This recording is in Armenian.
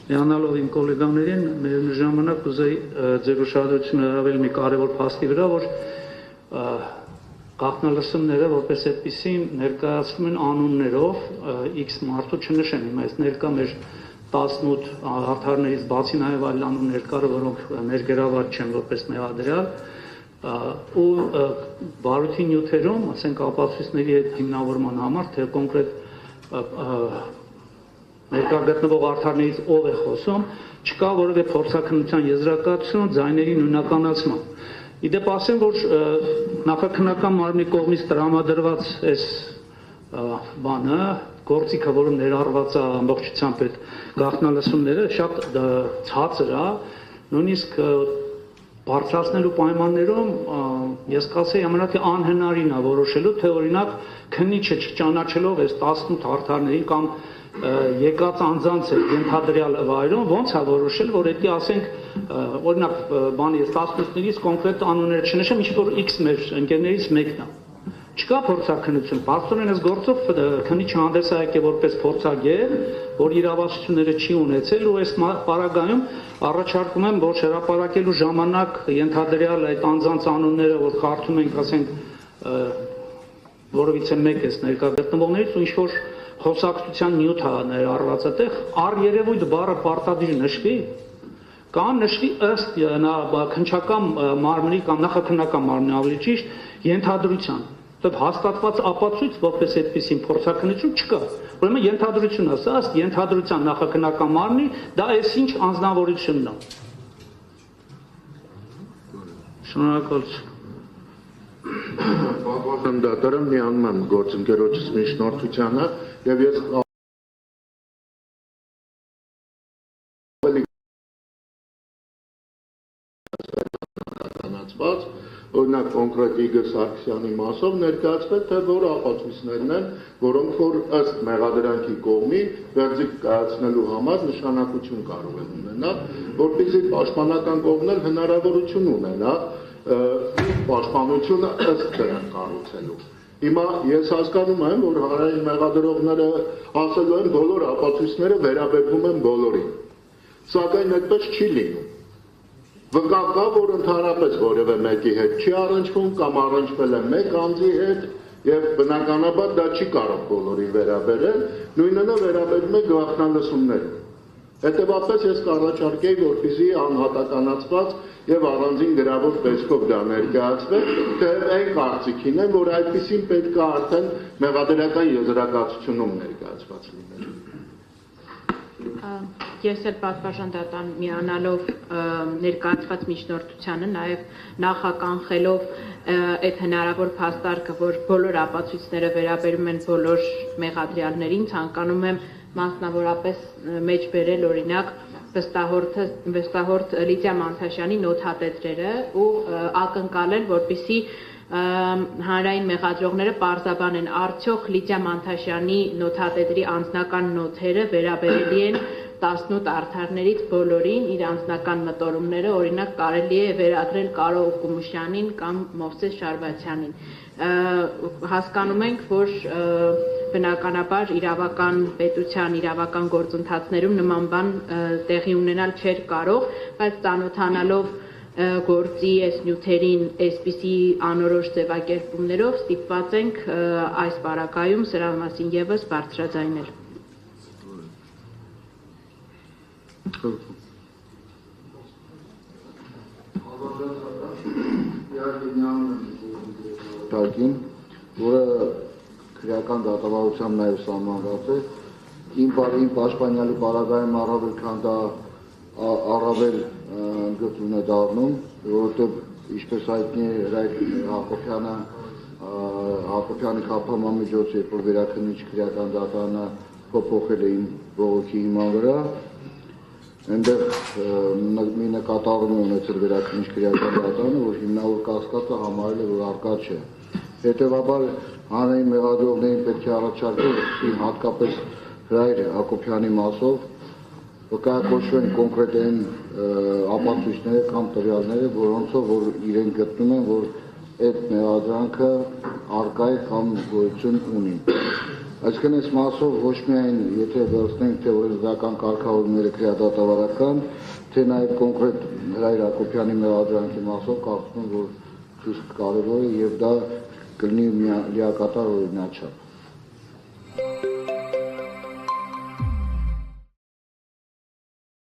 Միանալով իմ գոլեգաներին, մեր ժամանակ ուզեի ձեր ուշադրությունը հրավիրել մի կարևոր փաստի վրա, որ գաղտնալսումները որպես այդպիսի ներկայացվում են անուններով X մարդու չնշեն, հիմա այս ներկա մեր 18 հարթարներից բացի նաև այլ անուններ կար, որոնք ներգրաված չեն որպես մեղադրյալ, ու բարույթի նյութերում, ասենք ապացույցների հետ հիմնավորման համար, թե կոնկրետ ներկա գտնվող արդարներից ով է խոսում, չկա որևէ փորձաքննության եզրակացություն ձայների նույնականացման։ Իդեպ ասեմ, որ նախաքննական մարմնի կողմից տրամադրված այս բանը, գործիքը, որը ներառված է ամբողջությամբ այդ գաղտնալսումները, շատ ցածր է, նույնիսկ բարձրացնելու պայմաններում ես կասեի ամենաթի անհնարին է որոշելու, թե օրինակ քննիչը չճանաչելով այս 18 հարթարներին կամ եկած անձանց ենթադրյալ վայրում ոնց է որոշել, որ դա ասենք օրինակ բանի 18-ներից կոնկրետ անունները չնշեմ, ինչ որ X մեր ընկերներից մեկն է։ Չկա փորձաքննություն, բարձրորեն այս գործով քննիչը հանդես է եկել որպես փորձագետ, որ իրավասությունները չի ունեցել ու այս պարագայում առաջարկում եմ, որ հրապարակելու ժամանակ ենթադրյալ այդ անձանց անունները, որ կարդում ենք, ասենք, որովից է մեկ էս ներկա գտնվողներից ու ինչ-որ խոսակցության նյութ է ներառված այդտեղ, առերևույթ բառը պարտադիր նշվի, կամ նշվի ըստ քննչական մարմնի կամ նախաքննական մարմնի ավելի ճիշտ ենթադրության։ Հաստատված ապացույց որպես այդպիսին փորձաքննություն չկա։ Ուրեմն ենթադրություն ասա, ըստ ենթադրության նախաքննական մարմնի, դա այսինչ անձնավորությունն է։ Շնորհակալություն։ Պատվաստան դատարան միանում եմ գործընկերոջս միջնորդությանը եւ ես օրինակ կոնկրետ Իգոր Սարգսյանի մասով ներկայացվել, թե որ ապացույցներն են, որոնք որ ըստ մեղադրանքի կողմի վերջիկ կայացնելու համար նշանակություն կարող են ունենալ, որպեսզի պաշտպանական կողմն էլ հնարավորություն ունենա պաշտպանությունը ըստ դրան կառուցելու։ Հիմա ես հասկանում եմ, որ հանրային մեղադրողները ասելու են բոլոր ապացույցները վերաբերվում են բոլորին, սակայն այդպես չի լինում։ Վկա կա, որ ընդհանրապես որևէ մեկի հետ չի առնչվում կամ առնչվել է մեկ անձի հետ եւ բնականաբար դա չի կարող բոլորին վերաբերել, նույնն է վերաբերում է գաղտնալսումներին։ Հետևաբար ես կառաջարկեի, որպեսզի անհատականացված եւ առանձին գրավոր տեսքով դա ներկայացվի, թե այն կարծիքին է, որ այդպեսին պետք է արդեն մեղադրական եզրակացությունում ներկայացված լիներ։ Ես էլ պատվարժան դատարան միանալով ներկայացված միջնորդությանը, նաև նախականխելով այդ հնարավոր փաստարկը, որ բոլոր ապացույցները վերաբերում են բոլոր մեղադրյալներին, ցանկանում եմ մասնավորապես մեջ բերել օրինակ վստահորդ Լիդիա Մանթաշյանի նոթատետրերը ու ակնկալել, որպեսզի հանրային մեղադրողները պարզաբանեն արդյոք Լիդիա Մանթաշյանի նոթատետրի անձնական նոթերը վերաբերելի են 18 արդարներից բոլորին իր անձնական մտորումները, օրինակ կարելի է վերագրել Կարո Օկումուշյանին կամ Մովսես Շարվաթյանին։ Հասկանում ենք, որ բնականաբար իրավական պետության իրավական գործընթացներում նման բան տեղի ունենալ չէր կարող, բայց ծանոթանալով գործի այս նյութերին այսպիսի անորոշ ձևակերպումներով ստիպված ենք այս պարագայում սրա մասին եւս բարձրաձայնել։ Տակին, որը քրեական դատավարությամբ նաև սահմանված է, իմ պաշտպանյալի պարագայում առավել քան դա առավել ընդգծում է դառնում, որովհետև ինչպես հայտնի է Հակոբյանի խաբամամիջոցը, երբ որ վերաքննիչ քրեական դատարանը փոփոխել է իմ բողոքի հիման վրա, այնտեղ մի նկատառում է ունեցել վերաքննիչ քրեական դատարանը, որ հիմնավոր կասկածը համարել է, որ առկա չէ։ Հետևաբար հանրային մեղադրողներին պետք է առաջարկել հատկապես Հրայր Հակոբյանի մասով վկայակոչվեն կոնկրետ այն ապացույցները կամ տվյալները, որոնցով որ իրենք գտնում են, որ այդ մեղադրանքը առկա է կամ գոյություն ունի։ Այսինքն այս մասով ոչ միայն եթե վերցնենք թե օրենսդրական կարգավորումները քրեադատավարական, թե նաև կոնկրետ Հրայր Հակոբյանի մեղադրանքի մասով կարծում եմ, որ խիստ կարևոր է եւ դա կլինի լիակատար օրինաչափ։